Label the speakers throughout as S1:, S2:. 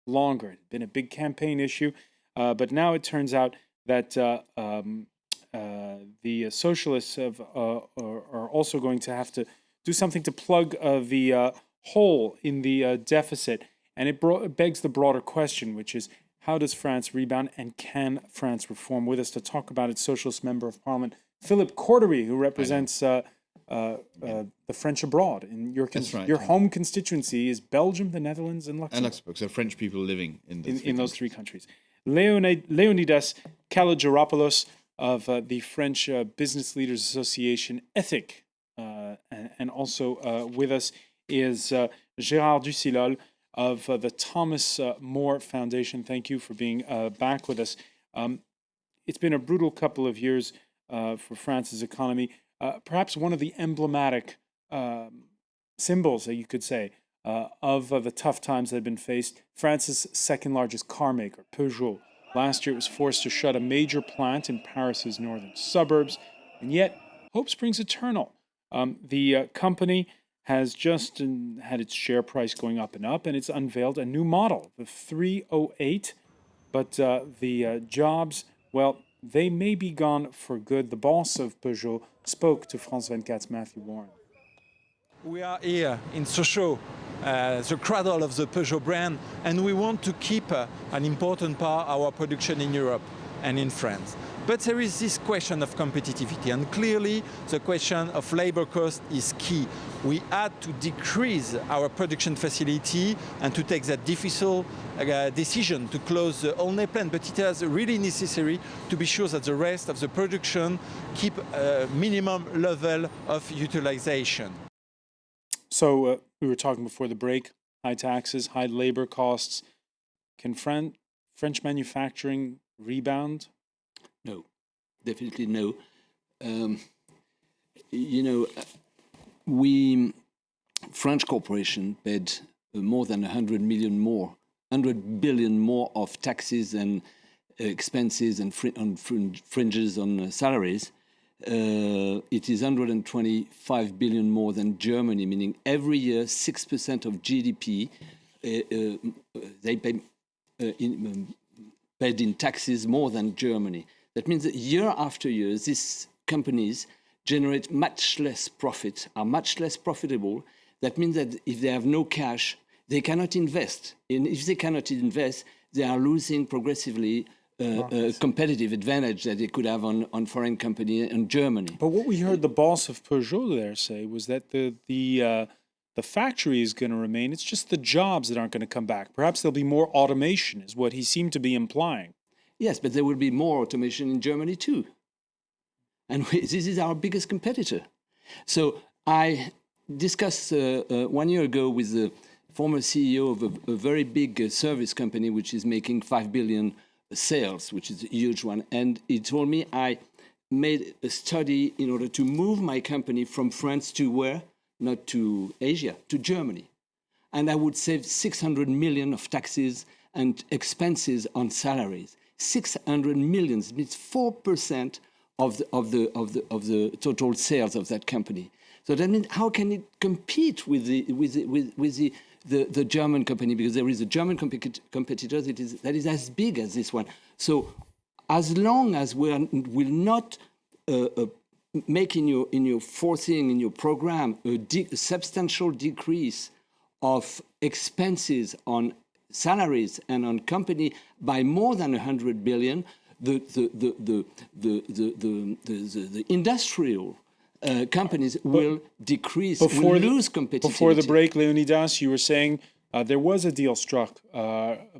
S1: longer. It's been a big campaign issue, but now it turns out that the socialists are also going to have to do something to plug the hole in the deficit. And it begs the broader question, which is, how does France rebound, and can France reform? With us to talk about it, Socialist Member of Parliament Philippe Cordery, who represents the French abroad. And your home constituency is Belgium, the Netherlands, and Luxembourg.
S2: And Luxembourg, so French people living in
S1: those three countries. Leonidas Kalogeropoulos of the French Business Leaders Association, Ethic. And also with us is Gérard Ducilol of the Thomas More Foundation. Thank you for being back with us. It's been a brutal couple of years for France's economy. Perhaps one of the emblematic symbols, that you could say, of the tough times that have been faced. France's second largest car maker, Peugeot. Last year it was forced to shut a major plant in Paris's northern suburbs, and yet hope springs eternal. The company has just had its share price going up, and it's unveiled a new model, the 308. But the jobs, well, they may be gone for good. The boss of Peugeot spoke to France 24's Matthew Warren.
S3: We are here in Sochaux, the cradle of the Peugeot brand, and we want to keep an important part of our production in Europe and in France. But there is this question of competitivity, and clearly the question of labor cost is key. We had to decrease our production facility and to take that difficult decision to close the Aulnay plant, but it is really necessary to be sure that the rest of the production keep a minimum level of utilization.
S1: So we were talking before the break, high taxes, high labor costs. Can French manufacturing rebound?
S4: No, definitely no. French corporation paid more than 100 billion more of taxes and expenses and fringes on salaries. It is 125 billion more than Germany, meaning every year 6% of GDP they pay paid in taxes more than Germany. That means that year after year, these companies generate much less profit, are much less profitable. That means that if they have no cash, they cannot invest. And if they cannot invest, they are losing progressively competitive advantage that they could have on foreign company in Germany.
S1: But what we heard the boss of Peugeot there say was that the factory is going to remain. It's just the jobs that aren't going to come back. Perhaps there'll be more automation, is what he seemed to be implying.
S4: Yes, but there will be more automation in Germany too. And this is our biggest competitor. So I discussed 1 year ago with the former CEO of a very big service company, which is making 5 billion sales, which is a huge one. And he told me I made a study in order to move my company from France to where? Not to Asia, to Germany. And I would save 600 million of taxes and expenses on salaries. 600 million means 4% of the total sales of that company. So that means how can it compete with the German company? Because there is a German competitor that is as big as this one. So as long as we will not make in your forcing in your program a substantial decrease of expenses on salaries and on company by more than 100 billion, the industrial companies will decrease, will lose competitiveness.
S1: Before the break, Leonidas, you were saying there was a deal struck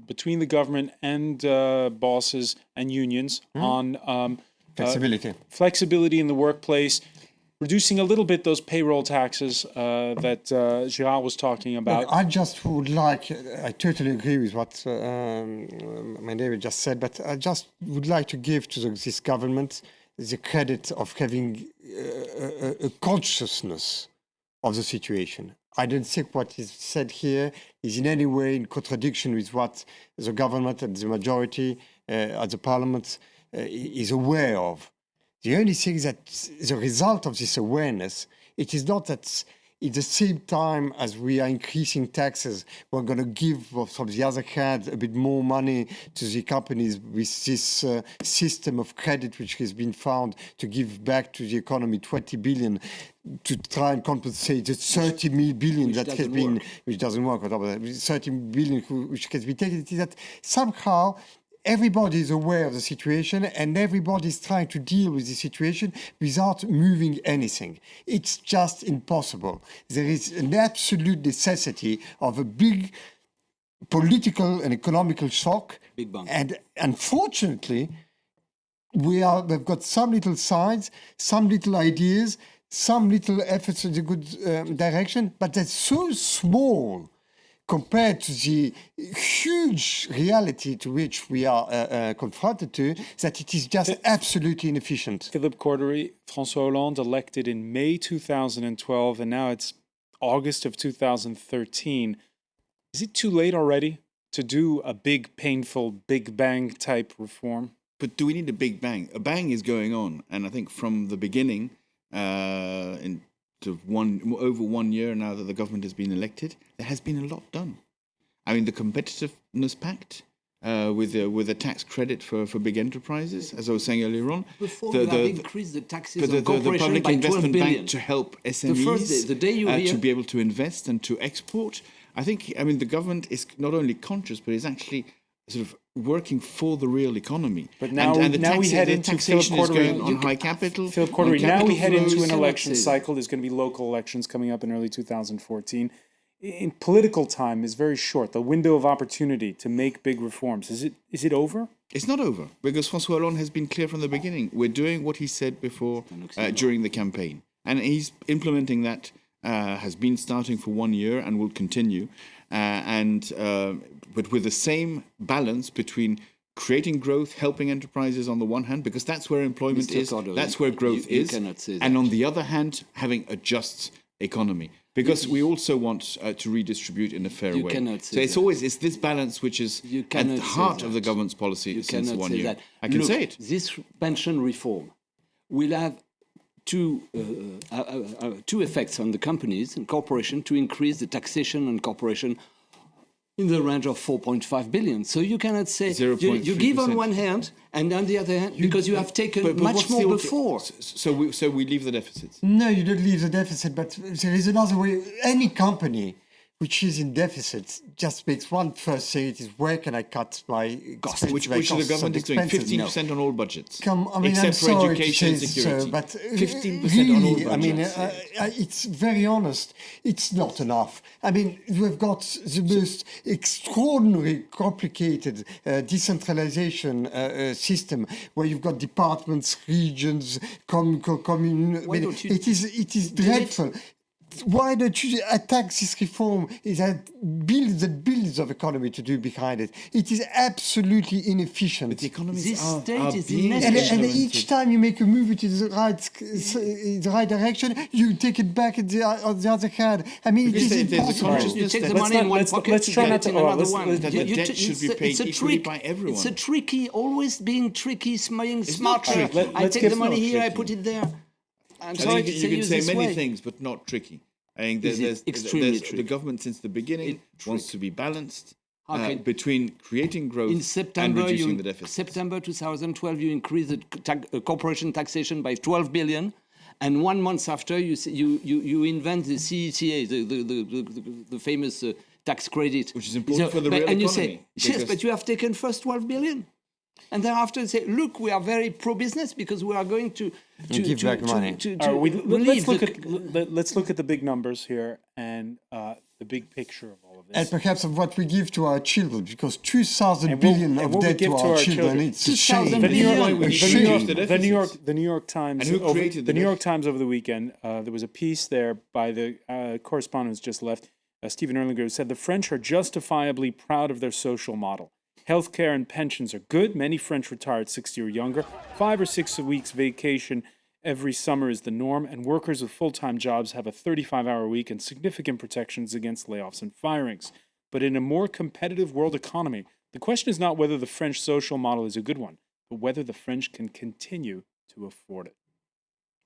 S1: between the government and bosses and unions on flexibility in the workplace, reducing a little bit those payroll taxes that Gérard was talking about.
S5: Look, I just would like, I totally agree with what my neighbor just said, but I just would like to give to this government the credit of having a consciousness of the situation. I don't think what is said here is in any way in contradiction with what the government and the majority at the parliament is aware of. The only thing that the result of this awareness, it is not that at the same time as we are increasing taxes, we're going to give, from the other hand, a bit more money to the companies with this system of credit which has been found to give back to the economy 20 billion to try and compensate the 30 billion that has been, which doesn't work, 30 billion which has been taken. It is that somehow everybody is aware of the situation and everybody is trying to deal with the situation without moving anything. It's just impossible. There is an absolute necessity of a big political and economical shock.
S4: Big bang.
S5: And unfortunately, we've got some little signs, some little ideas, some little efforts in the good direction, but that's so small compared to the huge reality to which we are confronted to, that it is just absolutely inefficient.
S1: Philippe Cordery, François Hollande elected in May 2012, and now it's August of 2013. Is it too late already to do a big, painful, big bang type reform?
S2: But do we need a big bang? A bang is going on, and I think from the beginning, over 1 year now that the government has been elected, there has been a lot done. I mean, the Competitiveness Pact with a tax credit for big enterprises, as I was saying earlier on.
S4: Before you have increased the taxes
S2: the
S4: on corporation
S2: Public
S4: by 12
S2: Investment
S4: billion.
S2: Bank to help SMEs
S4: first day, the day you hear,
S2: to be able to invest and to export. I mean, the government is not only conscious, but is actually sort of working for the real economy.
S1: But now, we head into Philippe Cordery
S2: on high capital.
S1: Philippe Cordery, now we head into an election
S4: say
S1: cycle. There's going to be local elections coming up in early 2014. In political time is very short. The window of opportunity to make big reforms, is it over?
S2: It's not over, because François Hollande has been clear from the beginning. We're doing what he said before during the campaign. And he's implementing that, has been starting for 1 year and will continue. But with the same balance between creating growth, helping enterprises on the one hand, because that's where employment
S4: Mr.
S2: is,
S4: Cordery,
S2: that's where growth
S4: you
S2: is,
S4: cannot say that.
S2: and on the other hand, having a just economy. Because we also want to redistribute in a fair way.
S4: Cannot say
S2: So it's
S4: that.
S2: always this balance which is at the heart of the government's policy since 1 year.
S4: That.
S2: I can
S4: Look,
S2: say it.
S4: This pension reform will have two effects on the companies and corporation to increase the taxation on corporation in the range of 4.5 billion. So you cannot say you give on one hand and on the other hand because you have taken
S2: But
S4: much
S2: what's
S4: more
S2: the
S4: before.
S2: So we leave the deficits.
S5: No, you don't leave the deficit, but there is another way. Any company which is in deficit just makes one first thing, it is where can I cut my costs?
S2: Which the government is doing 15% on all budgets. Except
S5: I'm
S2: for
S5: sorry
S2: education
S5: to
S2: and
S5: say
S2: security.
S5: so, but
S2: 15% on all
S5: really, I mean,
S2: budgets.
S5: it's very honest. It's not enough. I mean, we've got the most extraordinary, complicated decentralization system where you've got departments, regions, commune.
S4: Why don't you
S5: It is dreadful. Why don't you attack this reform? It has billions of economy to do behind it. It is absolutely inefficient.
S2: But the economies
S4: This
S2: are
S4: state is
S2: being
S4: necessary.
S5: And each time you make a move into the right direction, you take it back on the other hand. I mean, it
S2: Because
S5: is
S2: there's a
S5: impossible.
S2: consciousness
S4: You take
S2: that-
S4: the
S2: Let's
S4: money in one
S1: let's
S4: pocket,
S1: try
S4: you
S1: not
S4: get it
S1: to-
S4: in another
S1: let's-
S4: one.
S2: that the debt should be paid equally by everyone.
S4: It's a tricky, always being tricky, smiling
S2: not
S4: smarter.
S2: tricky.
S4: I
S1: Let's
S4: take
S1: give-
S4: the money
S2: not
S4: here, I
S2: tricky.
S4: put it there. I'm
S2: I
S4: sorry
S2: think
S4: to
S2: you
S4: say
S2: can
S4: you
S2: say
S4: this
S2: many
S4: way.
S2: things, but not tricky. I think
S4: Is it extremely tricky?
S2: the government since the beginning wants to be balanced
S4: Okay.
S2: between creating growth
S4: In
S2: and
S4: September,
S2: reducing the deficit.
S4: September 2012, you increased the corporation taxation by 12 billion, and 1 month after, you invent the CETA, the famous tax credit,
S2: Which is important for the
S4: but-
S2: real
S4: and you
S2: economy,
S4: say, yes,
S2: because-
S4: but you have taken first 12 billion. And thereafter you say, look, we are very pro-business because we are going to
S5: give back money.
S1: All right,
S4: relieve
S1: let's look at the big numbers here and the big picture of all of
S5: And
S1: this.
S5: perhaps of what we give to our children, because 2,000
S1: And we'll-
S5: billion
S1: and
S5: of
S1: what we
S5: debt
S1: give
S5: to
S1: to
S5: our
S1: our
S5: children,
S1: children.
S5: it's a
S4: 2,000
S5: shame.
S1: The New York,
S4: billion.
S1: the
S2: We
S1: New
S2: should
S1: York,
S2: reduce the
S1: the New York,
S2: deficits.
S1: the New York Times.
S2: And who created the
S1: New York Times over the weekend? There was a piece there by the correspondent who's just left, Stephen Erlinger, who said the French are justifiably proud of their social model. Healthcare and pensions are good. Many French retire at 60 or younger. 5 or 6 weeks vacation every summer is the norm, and workers with full-time jobs have a 35-hour week and significant protections against layoffs and firings. But in a more competitive world economy, the question is not whether the French social model is a good one, but whether the French can continue to afford it.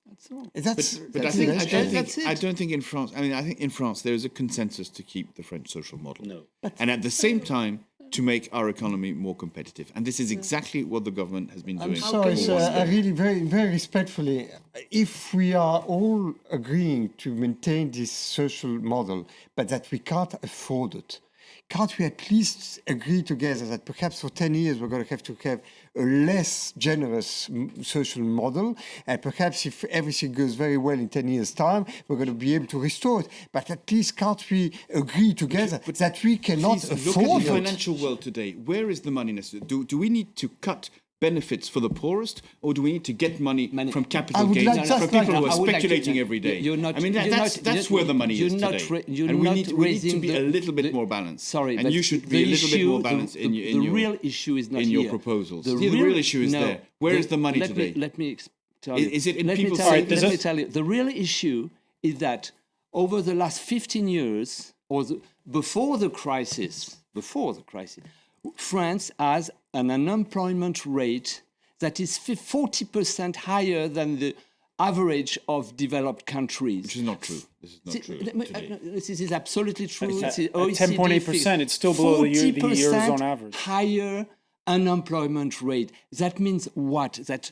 S4: That's all.
S5: That's,
S2: But
S4: That's
S2: I think,
S4: it.
S2: I don't
S4: That's
S2: think,
S4: it.
S2: I don't think in France. I mean, I think in France there is a consensus to keep the French social model,
S4: No.
S2: and at the same time to make our economy more competitive. And this is exactly what the government has been
S5: I'm
S2: doing.
S5: sorry,
S4: can
S5: sir.
S4: you
S5: I really, very respectfully, if we are all agreeing to maintain this social model, but that we can't afford it, can't we at least agree together that perhaps for 10 years we're going to have a less generous social model, and perhaps if everything goes very well in 10 years' time, we're going to be able to restore it. But at least can't we agree together that we cannot
S2: Please look at
S5: afford
S2: the
S5: it?
S2: financial world today. Where is the money necessary? Do we need to cut benefits for the poorest, or do we need to get money from
S5: I
S2: capital
S5: would
S2: gains
S5: like just
S2: from people
S5: like-
S2: who
S4: I
S2: are
S4: would like to-
S2: speculating every day?
S4: you're not-
S2: I mean,
S4: you're
S2: that's
S4: not-
S2: where the money
S4: you're
S2: is
S4: not
S2: today.
S4: ra- you're
S2: And we
S4: not
S2: need to
S4: raising
S2: be
S4: the-
S2: a little bit
S4: the-
S2: more balanced.
S4: Sorry,
S2: and
S4: but
S2: you should be
S4: the
S2: a little bit
S4: issue-
S2: more balanced in your
S4: real issue is not
S2: in your
S4: here.
S2: proposals.
S4: The
S2: See, the real issue is there. Where is the money today?
S4: Let me tell you.
S2: Is it in
S4: let me
S2: people's
S4: tell you,
S2: savings?
S4: let me tell you. The real issue is that over the last 15 years, or before the crisis, France has an unemployment rate that is 40% higher than the average of developed countries.
S2: Which is not true. This is not true today.
S4: This is absolutely true.
S1: At
S4: It's OECD
S1: 10.8%, it's still below the
S4: 40%
S1: Eurozone average.
S4: Higher unemployment rate. That means what? That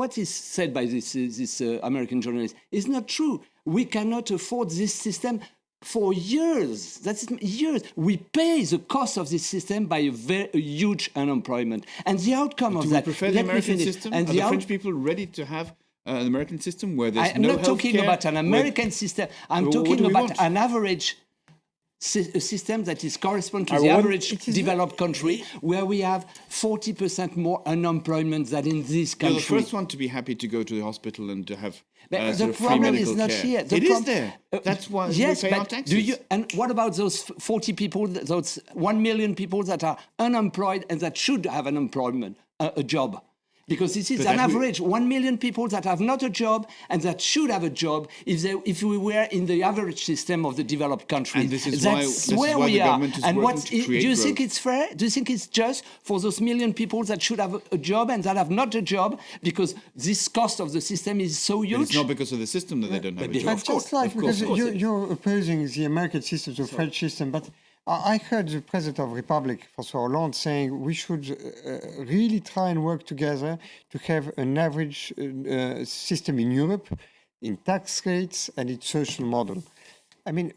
S4: what is said by this American journalist is not true. We cannot afford this system for years. That's years. We pay the cost of this system by a huge unemployment, and the outcome of
S2: Do we
S4: that.
S2: prefer the
S4: let me
S2: American
S4: finish.
S2: system?
S4: And
S2: Are
S4: the
S2: the French people ready to have an American system where there's
S4: I'm
S2: no
S4: not talking
S2: healthcare,
S4: about an American system. I'm
S2: Well, what
S4: talking
S2: do we
S4: about
S2: want?
S4: an average a system that is correspond to
S1: I
S4: the
S1: want-
S4: average developed country, where we have 40% more unemployment than in this
S2: You're
S4: country.
S2: the first one to be happy to go to the hospital and to have
S4: But
S2: sort
S4: the
S2: of free
S4: problem
S2: medical
S4: is not
S2: care.
S4: here.
S2: It is there. That's why
S4: yes,
S2: we pay our
S4: but
S2: taxes.
S4: do you? And what about those 40 people, those 1 million people that are unemployed and that should have an employment, a job? Because this is
S2: But
S4: an
S2: that we-
S4: average 1 million people that have not a job and that should have a job if we were in the average system of the developed countries.
S2: And this is
S4: That's
S2: why
S4: where
S2: the
S4: we are.
S2: government is
S4: And
S2: working
S4: what's
S2: to create
S4: do you
S2: growth.
S4: think it's fair? Do you think it's just for those million people that should have a job and that have not a job because this cost of the system is so
S2: But
S4: huge?
S2: it's not because of the system that they don't have a
S4: but
S2: job.
S4: of course,
S5: Just like
S4: of course,
S5: because
S4: of course.
S5: you're opposing the American system to the French system, but I heard the President of the Republic, François Hollande, saying we should really try and work together to have an average system in Europe, in tax rates and its social model. I mean,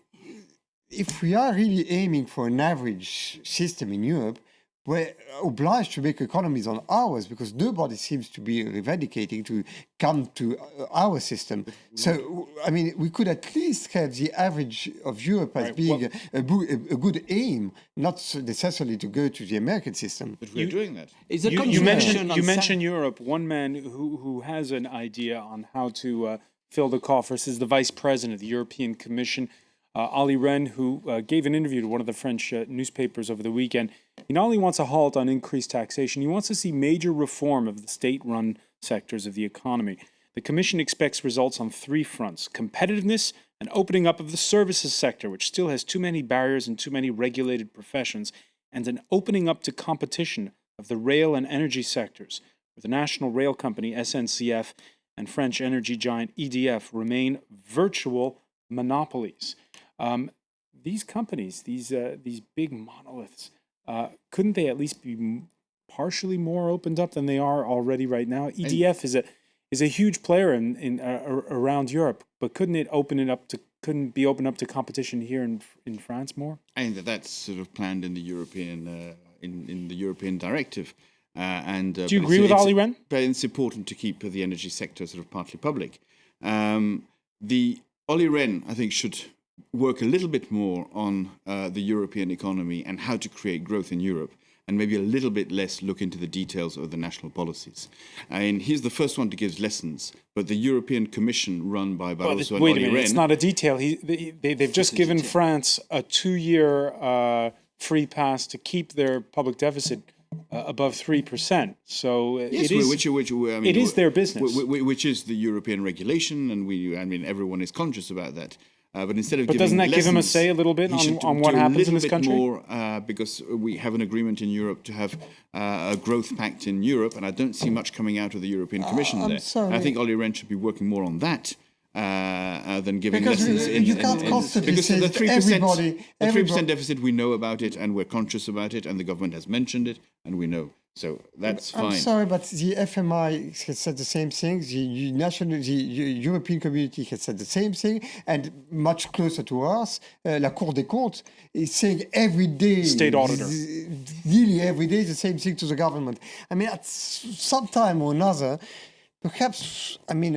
S5: if we are really aiming for an average system in Europe, we're obliged to make economies on ours because nobody seems to be eradicating to come to our system. So, I mean, we could at least have the average of Europe as being a good aim, not necessarily to go to the American system.
S2: But we're doing that.
S4: It's a
S1: You
S4: contradiction on
S1: you
S4: some-
S1: mentioned Europe. One man who has an idea on how to fill the coffers is the Vice President of the European Commission, Ali Rehn, who gave an interview to one of the French newspapers over the weekend. He not only wants a halt on increased taxation, he wants to see major reform of the state-run sectors of the economy. The Commission expects results on three fronts: competitiveness, an opening up of the services sector, which still has too many barriers and too many regulated professions, and an opening up to competition of the rail and energy sectors, where the national rail company SNCF and French energy giant EDF remain virtual monopolies. These companies, these big monoliths, couldn't they at least be partially more opened up than they are already right now? EDF is a huge player in around Europe, but couldn't it opened up to competition here in France more?
S2: I think that's sort of planned in the European in the European directive. Do
S1: you agree with Ali Rehn?
S2: But it's important to keep the energy sector sort of partly public. The Olli Rehn, I think, should work a little bit more on the European economy and how to create growth in Europe, and maybe a little bit less look into the details of the national policies. And he's the first one to give lessons, but the European Commission, run by Barroso and
S1: Wait a
S2: Olli
S1: minute,
S2: Rehn,
S1: it's not a detail. They've just given France a 2-year free pass to keep their public deficit above 3%. So
S2: yes,
S1: it is.
S2: I mean,
S1: it is their business.
S2: Which is the European regulation, and everyone is conscious about that. But instead of
S1: But
S2: giving
S1: doesn't that give him a
S2: lessons,
S1: say a little bit
S2: he should
S1: on what
S2: do a
S1: happens in
S2: little
S1: this
S2: bit
S1: country?
S2: more, because we have an agreement in Europe to have a growth pact in Europe, and I don't see much coming out of the European Commission
S5: I'm
S2: there.
S5: sorry.
S2: I think Olli Rehn should be working more on that than giving
S5: Because
S2: lessons
S5: you can't constantly
S2: because
S5: say
S2: the
S5: that
S2: 3%,
S5: everybody-
S2: the 3%
S5: everybody-
S2: deficit, we know about it and we're conscious about it, and the government has mentioned it, and we know. So that's
S5: I'm
S2: fine.
S5: sorry, but the FMI has said the same thing. The European Community has said the same thing, and much closer to us, la Cour des comptes is saying every day,
S1: State auditor.
S5: nearly every day, the same thing to the government. I mean, at some time or another. Perhaps, I mean,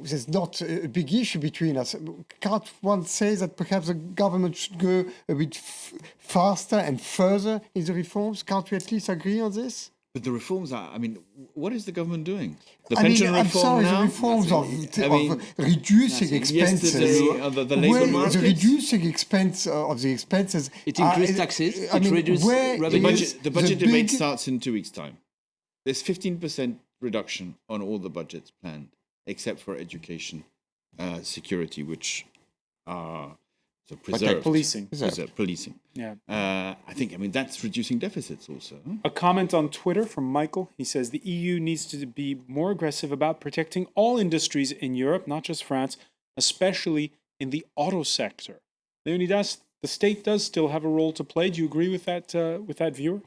S5: there's not a big issue between us. Can't one say that perhaps the government should go a bit faster and further in the reforms? Can't we at least agree on this?
S2: But the reforms are, I mean, what is the government doing? The
S5: I mean,
S2: pension
S5: I'm
S2: reform
S5: sorry,
S2: now?
S5: the reforms
S2: Nothing.
S5: of reducing expenses.
S2: Yesterday, the labour
S5: where
S2: market.
S5: the reducing expense of the expenses.
S4: It increased taxes,
S5: I
S4: it
S5: mean,
S4: reduced
S5: where
S4: revenue.
S5: is
S2: The budget
S5: the
S2: debate
S5: big-
S2: starts in 2 weeks' time. There's 15% reduction on all the budgets planned, except for education, security, which are preserved.
S1: Policing.
S2: Policing.
S1: Yeah.
S2: I think, I mean, that's reducing deficits also. Huh?
S1: A comment on Twitter from Michael. He says the EU needs to be more aggressive about protecting all industries in Europe, not just France, especially in the auto sector. Leonidas, the state does still have a role to play. Do you agree with that viewer?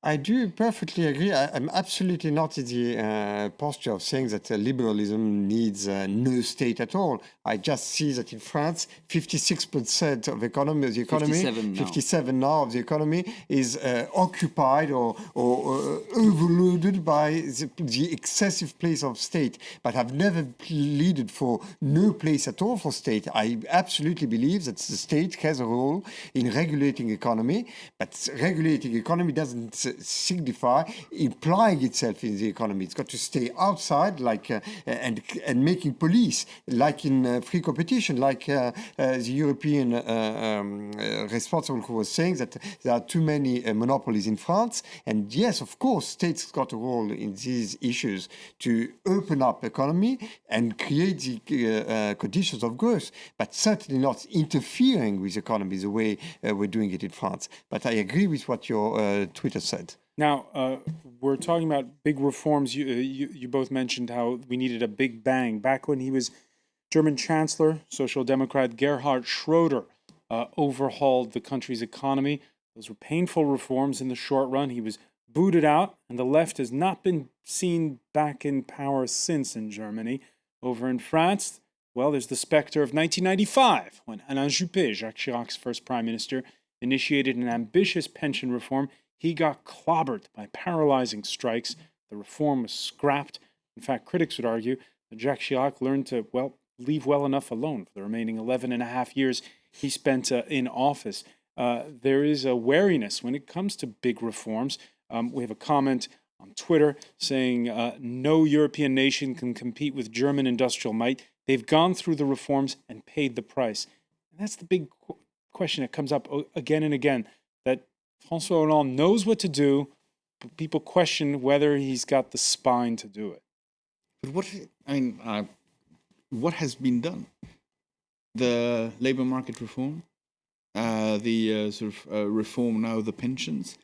S5: I do perfectly agree. I'm absolutely not in the posture of saying that liberalism needs no state at all. I just see that in France, 56% of the economy, 57 now of the economy is occupied or overloaded by the excessive place of state. But I've never pleaded for no place at all for state. I absolutely believe that the state has a role in regulating economy, but regulating economy doesn't signify implying itself in the economy. It's got to stay outside, like and making police, like in free competition, like the European responsible who was saying that there are too many monopolies in France. And yes, of course, states got a role in these issues to open up economy and create the conditions of growth, but certainly not interfering with economy the way we're doing it in France. But I agree with what your Twitter said.
S1: Now, we're talking about big reforms. You both mentioned how we needed a big bang. Back when he was German Chancellor, Social Democrat Gerhard Schröder overhauled the country's economy. Those were painful reforms in the short run. He was booted out, and the left has not been seen back in power since in Germany. Over in France, well, there's the specter of 1995, when Alain Juppé, Jacques Chirac's first prime minister, initiated an ambitious pension reform. He got clobbered by paralyzing strikes. The reform was scrapped. In fact, critics would argue that Jacques Chirac learned to, well, leave well enough alone for the remaining 11 and a half years he spent in office. There is a wariness when it comes to big reforms. We have a comment on Twitter saying no European nation can compete with German industrial might. They've gone through the reforms and paid the price. And that's the big question that comes up again and again, that François Hollande knows what to do, but people question whether he's got the spine to do it.
S2: But what has been done? The labour market reform, the reform now of the pensions,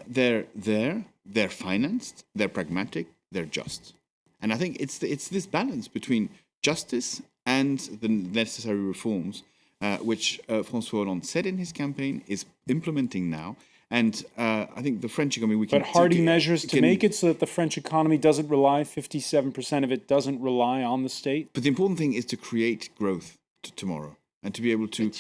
S2: they're there, they're financed, they're pragmatic, they're just. And I think it's this balance between justice and the necessary reforms, which François Hollande said in his campaign, is implementing now. And I think the French economy, we can...
S1: But hardy measures to make it so that the French economy doesn't rely, 57% of it doesn't rely on the state?
S2: But the important thing is to create growth tomorrow and to be able to...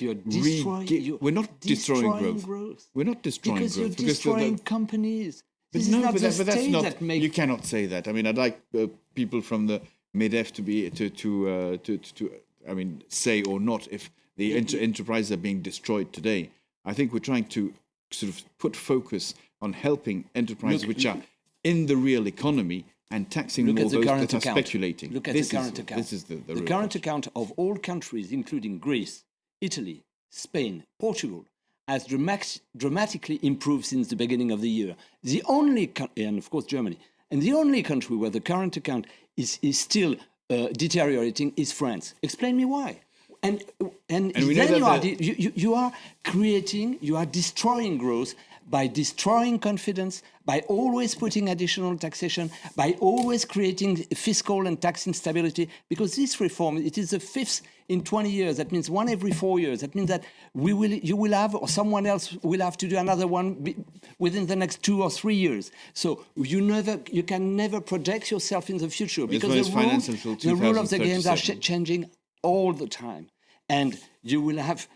S4: We're
S2: not destroying growth. We're not destroying
S4: because
S2: growth.
S4: You're destroying companies. This is not the state that makes...
S2: You cannot say that. I mean, I'd like people from the MEDEF to be say or not if the enterprises are being destroyed today. I think we're trying to sort of put focus on helping enterprises which are in the real economy and taxing more those that are speculating.
S4: Look at the current account.
S2: This is the
S4: current account of all countries, including Greece, Italy, Spain, Portugal, has dramatically improved since the beginning of the year. The only and of course Germany, and the only country where the current account is still deteriorating is France. Explain me why. And
S2: we know
S4: then
S2: that
S4: you are creating, you are destroying growth by destroying confidence, by always putting additional taxation, by always creating fiscal and tax instability. Because this reform, it is the fifth in 20 years. That means one every 4 years. That means that you will have, or someone else will have to do another one within the next 2 or 3 years. So you can never project yourself in the future because the rule of the games are changing all the time. And you will have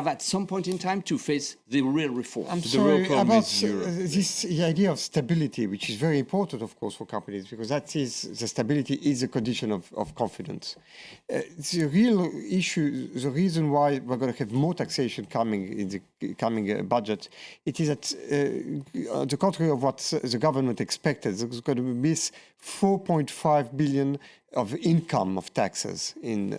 S4: at some point in time to face the real reform.
S5: I'm sorry about this idea of stability, which is very important, of course, for companies, because the stability is a condition of confidence. The real issue, the reason why we're going to have more taxation coming in the coming budget, it is that, on the contrary of what the government expected, there's going to miss 4.5 billion of income of taxes in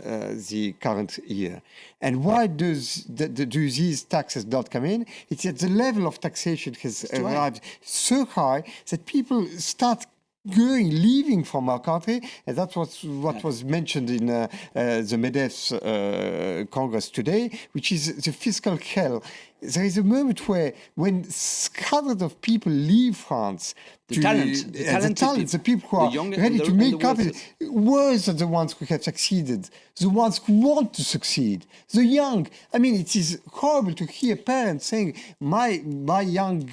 S5: the current year. And why do these taxes not come in? It's that the level of taxation has arrived so high that people start leaving from our country, and that's what was mentioned in the MEDEF's Congress today, which is the fiscal hell. There is a moment when hundreds of people leave France,
S4: the talents,
S5: the people who are ready to make companies, worse than the ones who have succeeded, the ones who want to succeed, the young. I mean, it is horrible to hear parents saying, my young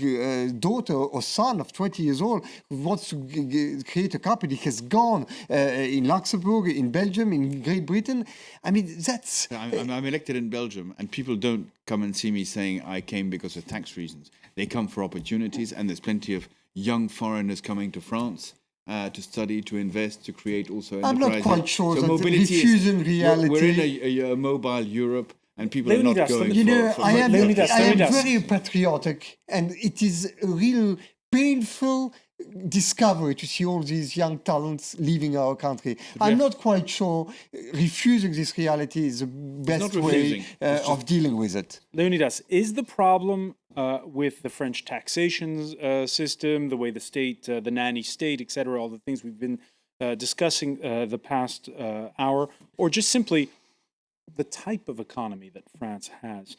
S5: daughter or son of 20 years old who wants to create a company has gone in Luxembourg, in Belgium, in Great Britain. I mean, that's...
S2: I'm elected in Belgium, and people don't come and see me saying I came because of tax reasons. They come for opportunities, and there's plenty of young foreigners coming to France to study, to invest, to create also enterprises.
S5: I'm not quite sure
S2: so
S5: that
S2: mobility
S5: refusing reality...
S2: We're in a mobile Europe, and people are not going for...
S5: I am very patriotic, and it is a real painful discovery to see all these young talents leaving our country. I'm not quite sure refusing this reality is the best way of dealing with it.
S1: Leonidas, is the problem with the French taxation system, the way the state, the nanny state, etc., all the things we've been discussing the past hour, or just simply the type of economy that France has?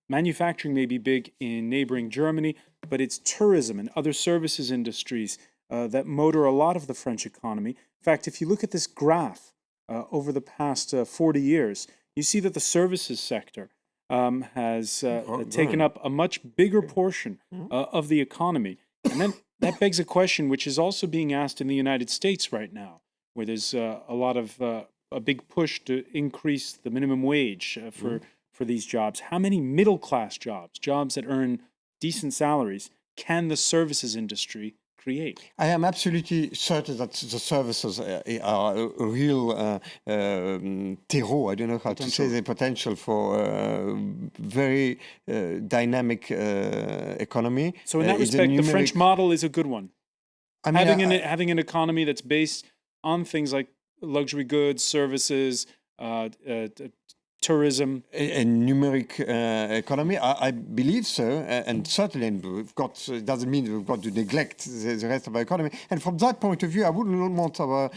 S1: Manufacturing may be big in neighboring Germany, but it's tourism and other services industries that motor a lot of the French economy. In fact, if you look at this graph over the past 40 years, you see that the services sector has taken up a much bigger portion of the economy. And then that begs a question which is also being asked in the United States right now, where there's a lot of a big push to increase the minimum wage for these jobs. How many middle-class jobs that earn decent salaries, can the services industry create? I
S5: am absolutely certain that the services are a real terreau, I don't know how to say, the potential for very dynamic economy.
S1: So in that respect, the French model is a good one. I mean, having an economy that's based on things like luxury goods, services, tourism,
S5: a numeric economy. I believe so, and certainly we've got. It doesn't mean we've got to neglect the rest of our economy. And from that point of view, I wouldn't want our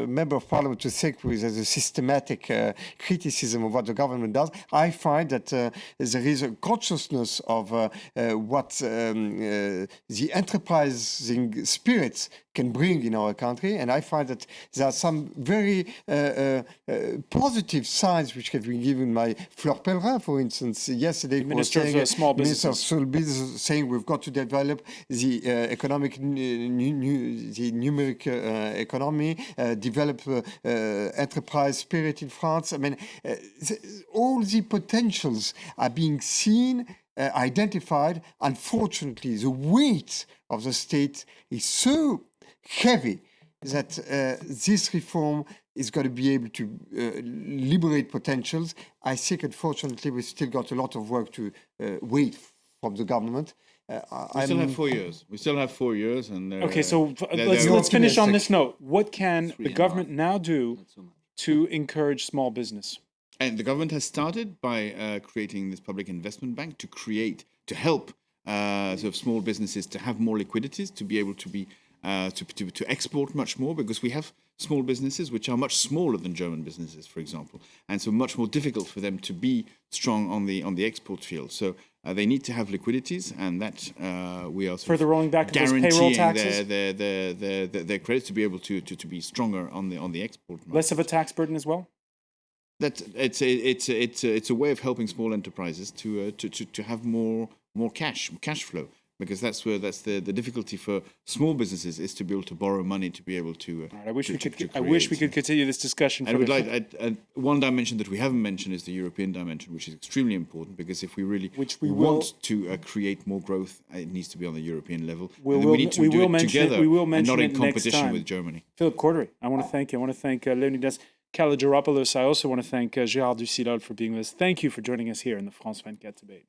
S5: member of parliament to think with a systematic criticism of what the government does. I find that there is a consciousness of what the enterprising spirits can bring in our country, and I find that there are some very positive signs which have been given by Fleur Pellerin, for instance, yesterday.
S1: Minister of Small Business.
S5: Minister of Small Business saying we've got to develop the economic, the numeric economy, develop enterprise spirit in France. I mean, all the potentials are being seen, identified. Unfortunately, the weight of the state is so heavy that this reform is going to be able to liberate potentials. I think, unfortunately, we've still got a lot of work to wait from the government.
S2: We still have 4 years. We still have 4 years. And
S1: okay, so let's finish on this note. What can the government now do to encourage small business?
S2: And the government has started by creating this public investment bank to help sort of small businesses to have more liquidities, to be able to be to export much more, because we have small businesses which are much smaller than German businesses, for example, and so much more difficult for them to be strong on the export field. So they need to have liquidities, and that we are
S1: Further rolling back of those payroll
S2: guaranteeing
S1: taxes?
S2: their credits to be able to be stronger on the export market.
S1: Less of a tax burden as well?
S2: That it's a way of helping small enterprises to have more cash flow, because that's the difficulty for small businesses, is to be able to borrow money to be able to.
S1: I wish we could continue this discussion.
S2: And one dimension that we haven't mentioned is the European dimension, which is extremely important, because if we really want to create more growth, it needs to be on the European level. We need to do it together and not in competition with Germany.
S1: Philip Cordery, I want to thank you. I want to thank Leonidas Kalogeropoulos. I also want to thank Gérard Ducilol for being with us. Thank you for joining us here in the France 24 debate.